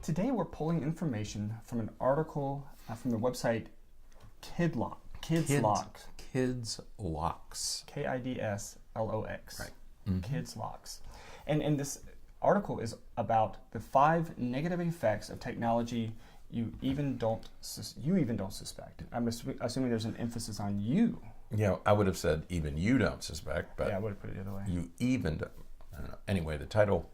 Today we're pulling information from an article from the website KidLock. KidsLocks. KidsLocks. KidsLocks. Right. Mm-hmm. KidsLocks. And this article is about the 5 negative effects of technology you even don't suspect. I'm assuming there's an emphasis on you. Yeah, I would have said even you don't suspect, but yeah, I would have put it the other way. You even don't. I don't know. Anyway, the title,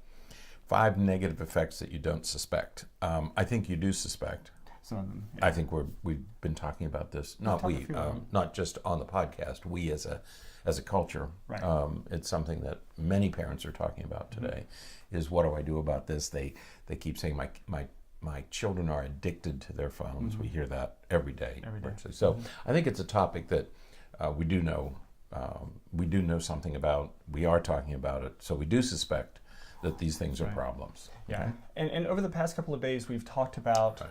5 negative effects that you don't suspect. I think you do suspect. Some of them. Yeah. I think we've been talking about this. Not just on the podcast. We as a culture. Right. It's something that many parents are talking about today. Mm-hmm. Is what do I do about this? They keep saying my children are addicted to their phones. Mm-hmm. We hear that every day. Virtually. So I think it's a topic that we do know something about. We are talking about it. So we do suspect that these things are problems. Yeah. Okay? And over the past couple of days, we've talked about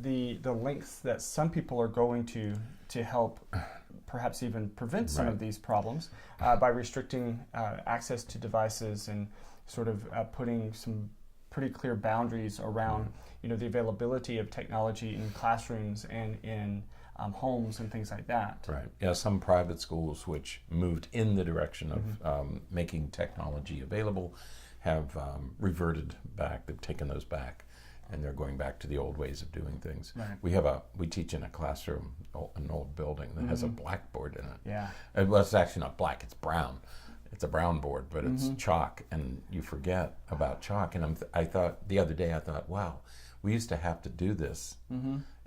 the lengths that some people are going to help perhaps even prevent some of these problems by restricting access to devices and sort of putting some pretty clear boundaries around the availability of technology in classrooms and in homes and things like that. Right. Yeah. Some private schools which moved in the direction of making technology available have reverted back. They've taken those back. And they're going back to the old ways of doing things. Right. We teach in a classroom, an old building that has a blackboard in it. Yeah. Well, it's actually not black; it's brown. It's a brown board, but it's chalk, and you forget about chalk. And I thought the other day, wow, we used to have to do this,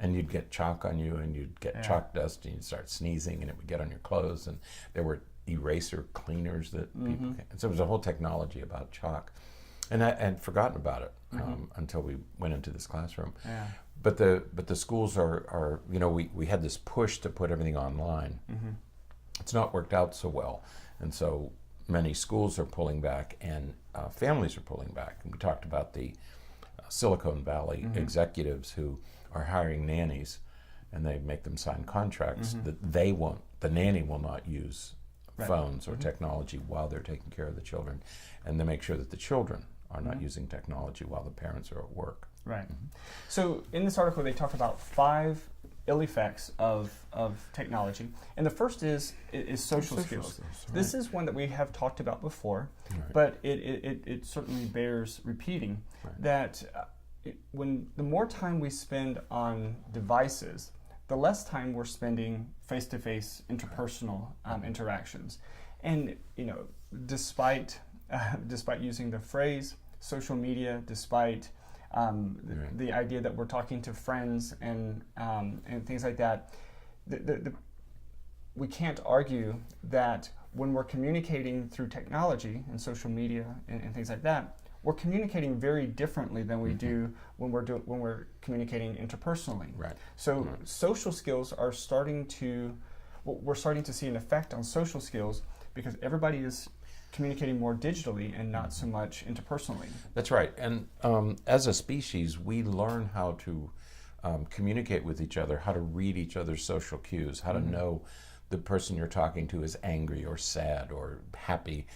and you'd get chalk on you, and you'd get chalk dust, and you'd start sneezing, and it would get on your clothes, and there were eraser cleaners that people. So it was a whole technology about chalk. And I had forgotten about it until we went into this classroom. Yeah. But the schools are we had this push to put everything online. It's not worked out so well, and so many schools are pulling back and families are pulling back. And we talked about the Silicon Valley executives who are hiring nannies, and they make them sign contracts that the nanny will not use phones or technology while they're taking care of the children, and they make sure that the children are not using technology while the parents are at work. Right. So in this article, they talk about 5 ill effects of technology, and the first is social skills. Right. This is one that we have talked about before, but it certainly bears repeating. Right. That when the more time we spend on devices, the less time we're spending face-to-face interpersonal interactions, and despite using the phrase social media, despite the idea that we're talking to friends and things like that, we can't argue that when we're communicating through technology and social media and things like that, we're communicating very differently than we do when we're communicating interpersonally. Right. So social skills are we're starting to see an effect on social skills because everybody is communicating more digitally and not so much interpersonally. That's right. And as a species, we learn how to communicate with each other, how to read each other's social cues, how to know the person you're talking to is angry or sad or happy.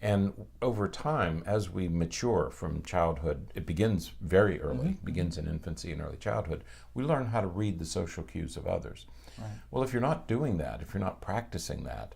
And over time, as we mature from childhood, it begins very early, begins in infancy and early childhood, we learn how to read the social cues of others. Right. Well, if you're not doing that, if you're not practicing that,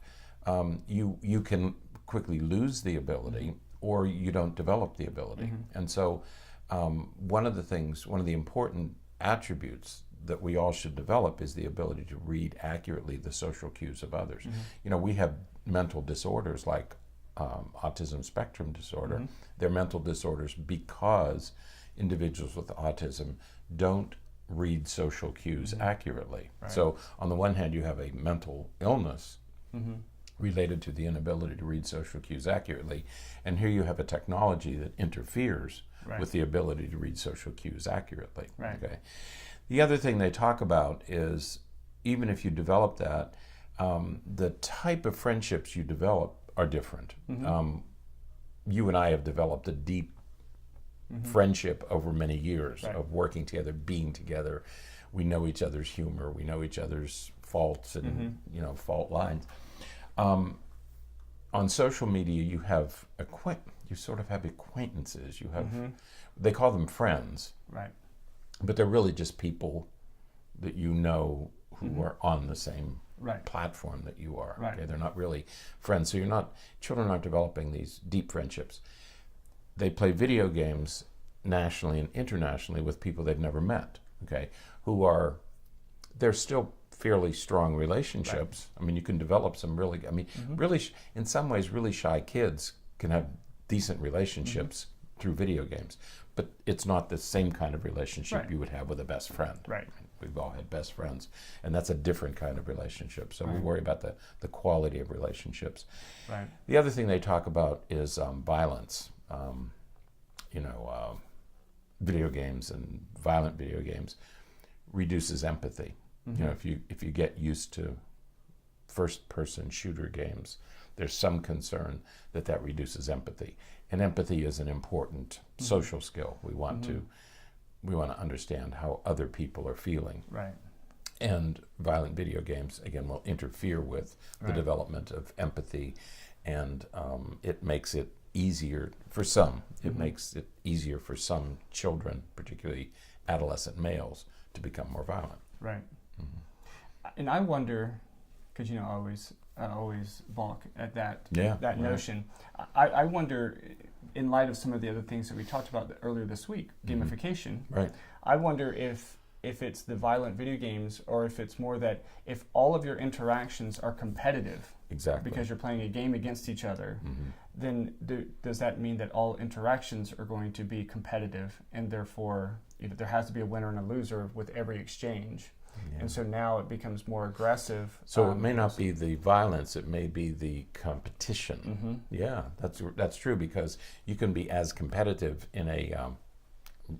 you can quickly lose the ability or you don't develop the ability. And so one of the important attributes that we all should develop is the ability to read accurately the social cues of others. We have mental disorders like autism spectrum disorder. They're mental disorders because individuals with autism don't read social cues accurately. Right. So on the one hand, you have a mental illness related to the inability to read social cues accurately, and here you have a technology that interferes with the ability to read social cues accurately. Right. Okay. The other thing they talk about is even if you develop that, the type of friendships you develop are different. You and I have developed a deep friendship over many years of working together, being together. We know each other's humor. We know each other's faults and fault lines. On social media, you have you sort of have acquaintances. You have, they call them friends, right? But they're really just people that you know who are on the same platform that you are. Right. Okay, they're not really friends. So children aren't developing these deep friendships. They play video games nationally and internationally with people they've never met. Okay, they're still fairly strong relationships. Right. I mean, you can develop some really, really, in some ways, really shy kids can have decent relationships through video games, but it's not the same kind of relationship you would have with a best friend. Right. We've all had best friends, and that's a different kind of relationship. So we worry about the quality of relationships. Right. The other thing they talk about is violence. Video games and violent video games reduces empathy. You know, if you get used to first-person shooter games, there's some concern that reduces empathy. And empathy is an important social skill. We want to understand how other people are feeling. Right. And violent video games, again, will interfere with the development of empathy, and it makes it easier for some. It makes it easier for some children, particularly adolescent males, to become more violent. Right. And I wonder, because I always balk at that notion. I wonder, in light of some of the other things that we talked about earlier this week, gamification. Right. I wonder if it's the violent video games, or if it's more that if all of your interactions are competitive, exactly, because you're playing a game against each other, then does that mean that all interactions are going to be competitive, and therefore there has to be a winner and a loser with every exchange? Yeah. And so now it becomes more aggressive. So it may not be the violence; it may be the competition. Yeah, that's true, because you can be as competitive in a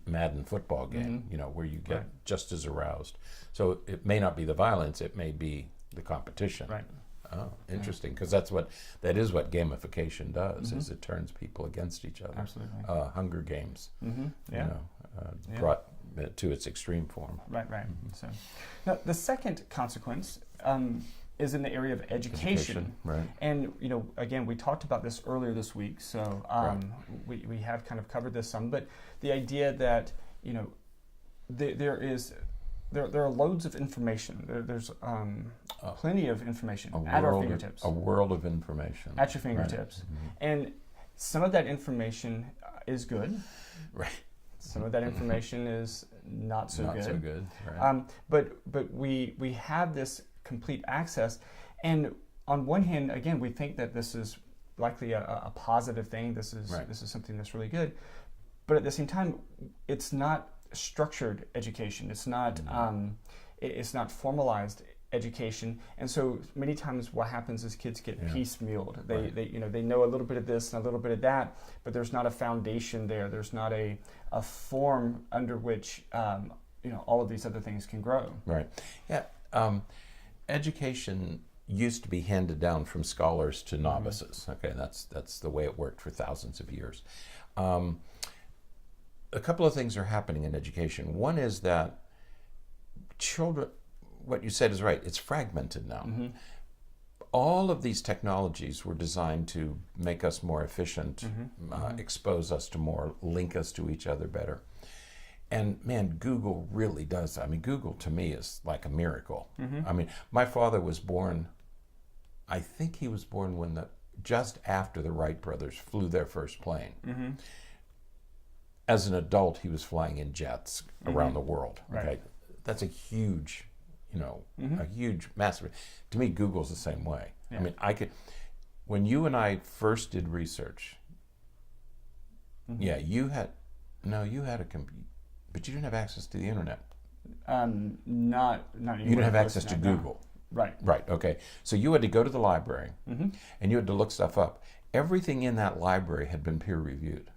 Madden football game, where you get just as aroused. So it may not be the violence; it may be the competition. Right. Oh, interesting, because that is what gamification does. Is it turns people against each other. Absolutely. Hunger Games. Yeah. Brought to its extreme form. Right. So, now the second consequence is in the area of education. Right. And again, we talked about this earlier this week, so we have kind of covered this some. But the idea that there are loads of information. There's plenty of information at our fingertips. A world of information at your fingertips, and some of that information is good. Right. Some of that information is not so good. Not so good. Right. But we have this complete access, and on one hand, again, we think that this is likely a positive thing. This is something that's really good, but at the same time, it's not structured education. It's not it's not formalized education, and so many times what happens is kids get piecemealed. They know a little bit of this and a little bit of that, but there's not a foundation there. There's not a form under which all of these other things can grow. Right. Yeah. Education used to be handed down from scholars to novices. Okay, that's the way it worked for thousands of years. A couple of things are happening in education. One is that children, what you said is right, it's fragmented now. All of these technologies were designed to make us more efficient, expose us to more, link us to each other better. And man, Google really does. I mean, Google to me is like a miracle. I mean, my father was born, I think he was born just after the Wright brothers flew their first plane. As an adult, he was flying in jets around the world. Okay, Right. That's a huge, a huge, massive. To me, Google's the same way. Yeah. I mean, when you and I first did research. You had a computer, but you didn't have access to the internet. Not anymore. You didn't have access to Google. Right. Right. Okay. So you had to go to the library, and you had to look stuff up. Everything in that library had been peer reviewed.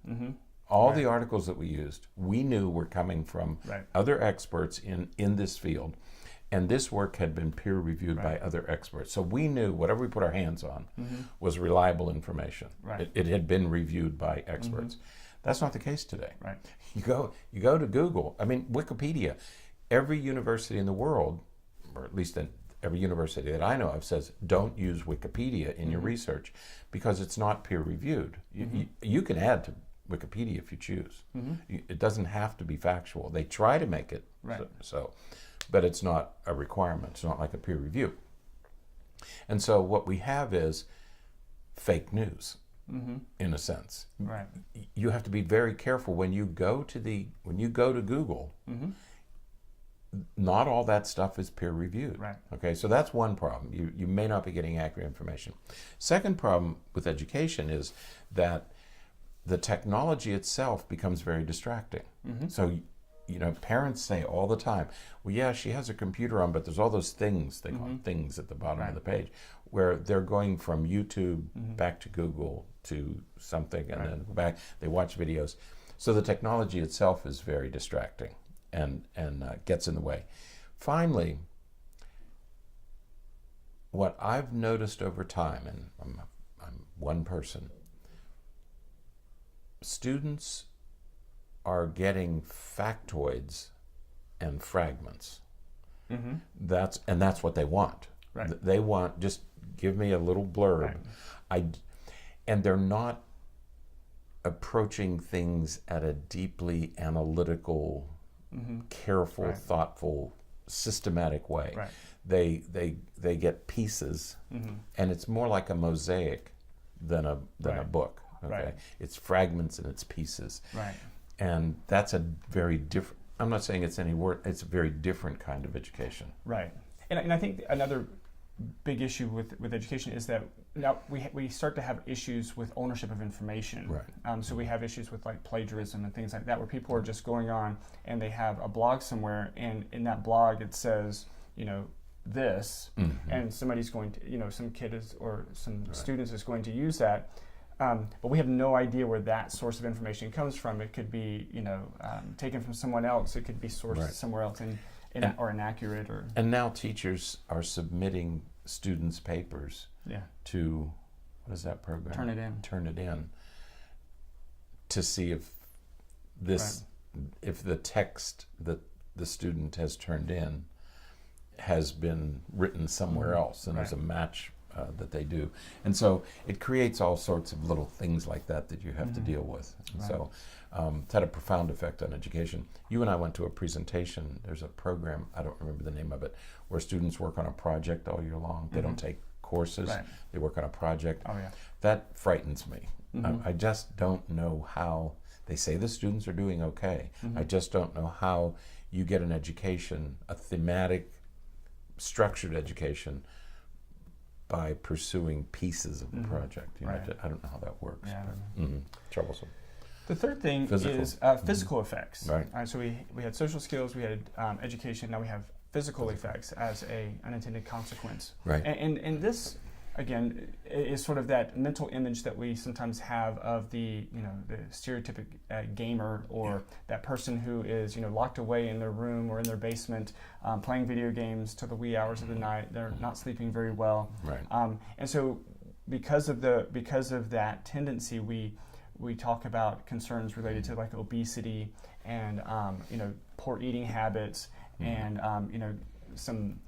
All the articles that we used, we knew were coming from other experts in this field, and this work had been peer reviewed by other experts. So we knew whatever we put our hands on was reliable information. Right. It had been reviewed by experts. That's not the case today. Right. You go to Google. I mean, Wikipedia. Every university in the world, or at least every university that I know of says, don't use Wikipedia in your research because it's not peer reviewed. You can add to Wikipedia if you choose. It doesn't have to be factual. They try to make it so, but it's not a requirement. It's not like a peer review. And so what we have is fake news, in a sense. Right. You have to be very careful when you go to Google. Not all that stuff is peer reviewed. Right. Okay, so that's one problem. You may not be getting accurate information. Second problem with education is that the technology itself becomes very distracting. So, parents say all the time, well, yeah, she has a computer on, but there's all those things, they call them things at the bottom of the page, where they're going from YouTube back to Google to something, and then back, they watch videos. So the technology itself is very distracting and gets in the way. Finally, what I've noticed over time, and I'm one person, students are getting factoids and fragments. That's what they want. Right. They want, just give me a little blurb. And they're not approaching things at a deeply analytical, careful, thoughtful, systematic way. Right. They get pieces, and it's more like a mosaic than a book. Okay, Right. It's fragments and it's pieces. Right. And that's a very different. I'm not saying it's any worse. It's a very different kind of education. Right. And I think another big issue with education is that now we start to have issues with ownership of information. Right. So we have issues with like plagiarism and things like that, where people are just going on and they have a blog somewhere, and in that blog it says, this, and somebody's going to, some kid is or some students is going to use that. But we have no idea where that source of information comes from. It could be, taken from someone else. It could be sourced somewhere else or inaccurate. And now teachers are submitting students' papers to, what is that program? Turn it in. To see if if the text that the student has turned in has been written somewhere else, and there's a match that they do. And so it creates all sorts of little things like that you have to deal with. And so it's had a profound effect on education. You and I went to a presentation. There's a program, I don't remember the name of it, where students work on a project all year long. They don't take courses. They work on a project. Oh, yeah. That frightens me. I just don't know how. They say the students are doing okay. I just don't know how you get an education, a thematic, structured education, by pursuing pieces of the project. I don't know how that works. Yeah, troublesome. The third thing is physical effects. Right. So we had social skills, we had education, now we have physical effects as an unintended consequence. Right. And this, again, is sort of that mental image that we sometimes have of the stereotypic gamer, or that person who is locked away in their room or in their basement playing video games till the wee hours of the night. They're not sleeping very well. Right. And so because of that tendency, we talk about concerns related to like obesity and poor eating habits and some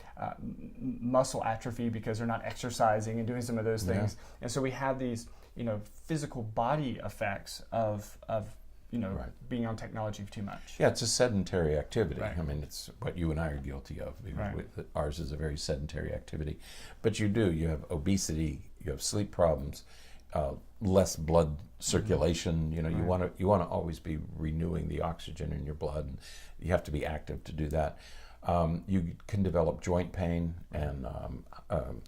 muscle atrophy because they're not exercising and doing some of those things. And so we have these physical body effects of being on technology too much. Yeah, it's a sedentary activity. Right. I mean, it's what you and I are guilty of. Right. Ours is a very sedentary activity. But you have obesity, you have sleep problems, less blood circulation. You want to always be renewing the oxygen in your blood, and you have to be active to do that. You can develop joint pain and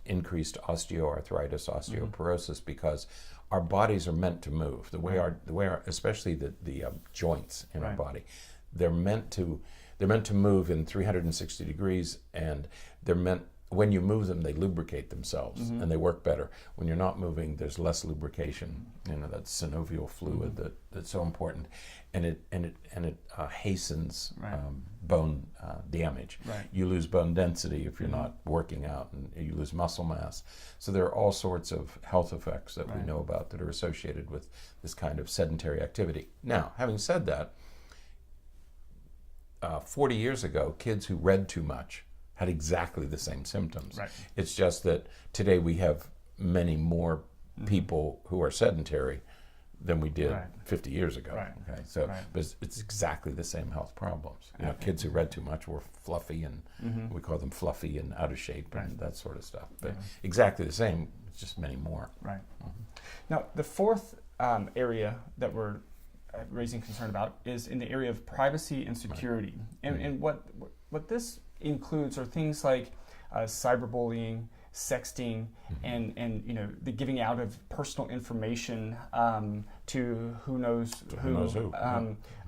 increased osteoarthritis, osteoporosis, because our bodies are meant to move. The way our especially the joints in our body, they're meant to move in 360 degrees, and when you move them, they lubricate themselves and they work better. When you're not moving, there's less lubrication. That synovial fluid that's so important, and it hastens bone damage. Right. You lose bone density if you're not working out, and you lose muscle mass. So there are all sorts of health effects that we know about that are associated with this kind of sedentary activity. Now, having said that, 40 years ago, kids who read too much had exactly the same symptoms. Right. It's just that today we have many more people who are sedentary than we did 50 years ago. Right. Okay, so but it's exactly the same health problems. You know, kids who read too much were fluffy, and we call them fluffy and out of shape and that sort of stuff. But exactly the same, it's just many more. Right. Now, the fourth area that we're raising concern about is in the area of privacy and security. And what this includes are things like cyberbullying, sexting, and you know, the giving out of personal information to who knows who.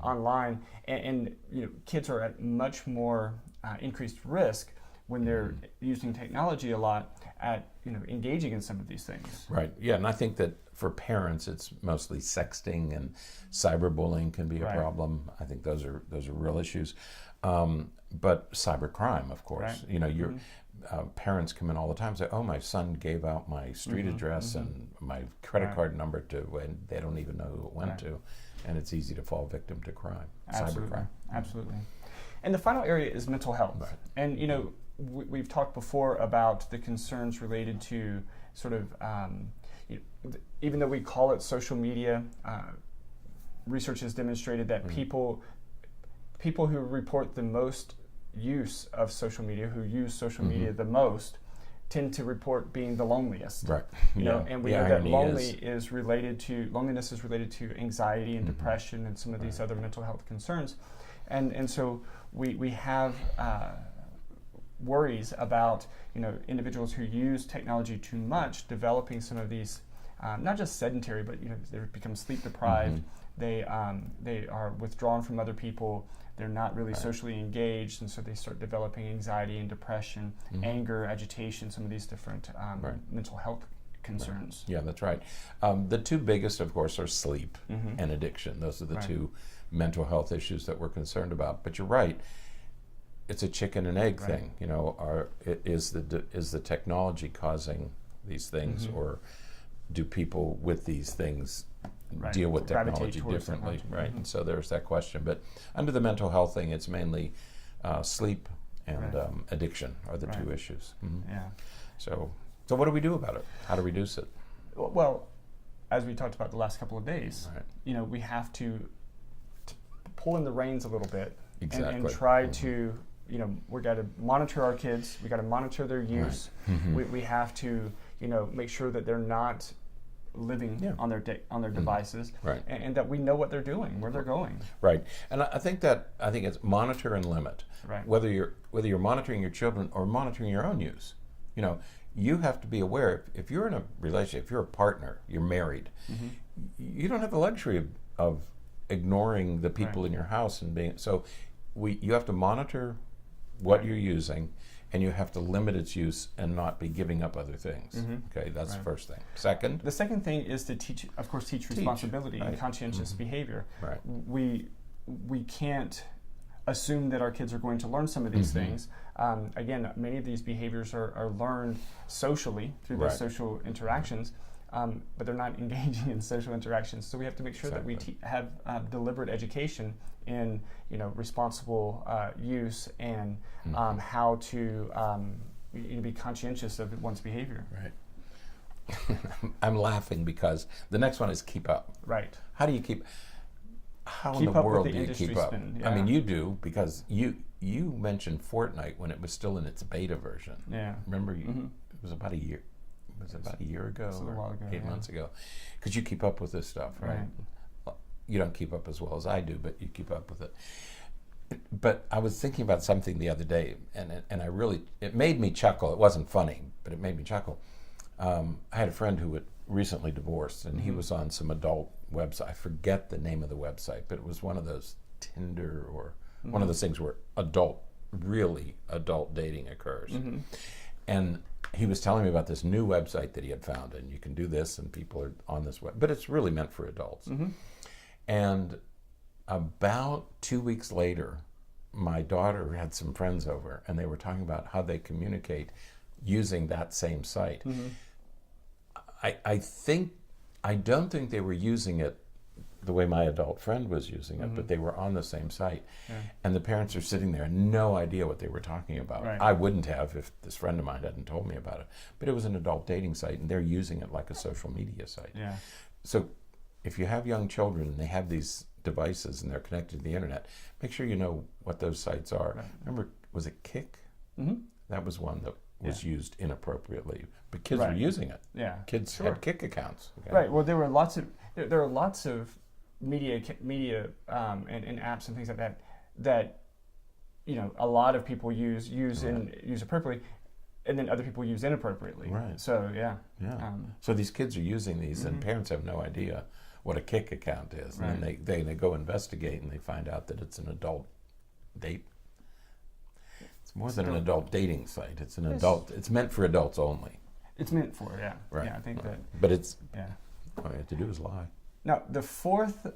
Online, and you know, kids are at much more increased risk when they're using technology a lot at, you know, engaging in some of these things. Right. Yeah, and I think that for parents, it's mostly sexting and cyberbullying can be a problem. I think those are real issues. But cybercrime, of course. You know, your parents come in all the time and say, "Oh, my son gave out my street address and my credit card number to," when they don't even know who it went to, and it's easy to fall victim to crime. Absolutely. Cybercrime. Absolutely. And the final area is mental health. Right. And you know, we've talked before about the concerns related to sort of, you know, even though we call it social media, research has demonstrated that people who report the most use of social media, who use social media the most, tend to report being the loneliest. Right. You know, and we know that loneliness is related to anxiety and depression and some of these other mental health concerns. And so we have worries about, you know, individuals who use technology too much developing some of these, not just sedentary, but you know, they become sleep deprived. They are withdrawn from other people. They're not really socially engaged, and so they start developing anxiety and depression, anger, agitation, some of these different mental health concerns. Yeah, that's right. The two biggest, of course, are sleep and addiction. Those are the two mental health issues that we're concerned about. But you're right. It's a chicken and egg thing. You know, is the technology causing these things, or do people with these things deal with technology differently? Right. And so there's that question. But under the mental health thing, it's mainly sleep and addiction are the two issues. Yeah. So what do we do about it? How to reduce it? Well, as we talked about the last couple of days, you know, we have to pull in the reins a little bit and try to, you know, we got to monitor our kids. We got to monitor their use. We have to, you know, make sure that they're not living on their devices, and that we know what they're doing, where they're going. Right. And I think it's monitor and limit. Right. Whether you're monitoring your children or monitoring your own use, you know, you have to be aware. If you're in a relationship, if you're a partner, you're married, you don't have the luxury of ignoring the people in your house and being so. You have to monitor what you're using, and you have to limit its use and not be giving up other things. Okay, that's the first thing. Second? The second thing is to teach responsibility and conscientious behavior. Right. We can't assume that our kids are going to learn some of these things. Again, many of these behaviors are learned socially through those social interactions, but they're not engaging in social interactions. So we have to make sure that we have deliberate education in, you know, responsible use and how to be conscientious of one's behavior. Right. I'm laughing because the next one is keep up. Right. How do you keep? How keep in the world the do you keep up? spin, I mean, you do, because you mentioned Fortnite when it was still in its beta version. Yeah. Remember, it was about a year. Was it about a year ago a while ago, 8 months ago? Because you keep up with this stuff, right? Well, you don't keep up as well as I do, but you keep up with it. But I was thinking about something the other day, and it made me chuckle. It wasn't funny, but it made me chuckle. I had a friend who had recently divorced, and he was on some adult website. I forget the name of the website, but it was one of those Tinder or one of those things where really adult dating occurs. And he was telling me about this new website that he had found, and you can do this, and people are on this web, but it's really meant for adults. And about 2 weeks later, my daughter had some friends over, and they were talking about how they communicate using that same site. I don't think they were using it the way my adult friend was using it, but they were on the same site. And the parents are sitting there, no idea what they were talking about. Right. I wouldn't have if this friend of mine hadn't told me about it. But it was an adult dating site, and they're using it like a social media site. Yeah. So if you have young children and they have these devices and they're connected to the internet, make sure you know what those sites are. Right. Remember, was it Kick? Mm-hmm. That was one that was used inappropriately, but kids Right. were using it. Yeah. Kids had Kick accounts. Okay? Right. Well, there are lots of media and apps and things like that a lot of people use appropriately, and then other people use inappropriately. Right. So Yeah. So these kids are using these, and parents have no idea what a Kick account is, and then they go investigate and they find out that it's an adult date. It's more than an adult dating site. It's an adult. It's meant for adults only. It's meant for Right. Yeah, I think that. But it's Yeah. all you have to do is lie. Now the fourth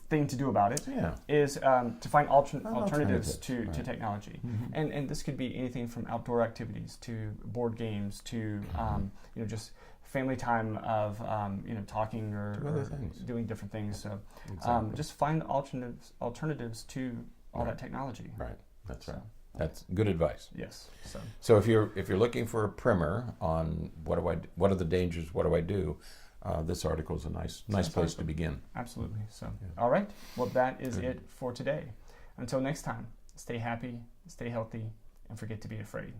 thing to do about it is to find alternatives to technology, and this could be anything from outdoor activities to board games to just family time of talking or doing different things. So just find alternatives to all that technology. Right. That's right. That's good advice. Yes. So if you're looking for a primer on what are the dangers, what do I do, this article is a nice place to begin. Absolutely. So all right. Well, that is it for today. Until next time, stay happy, stay healthy, and forget to be afraid.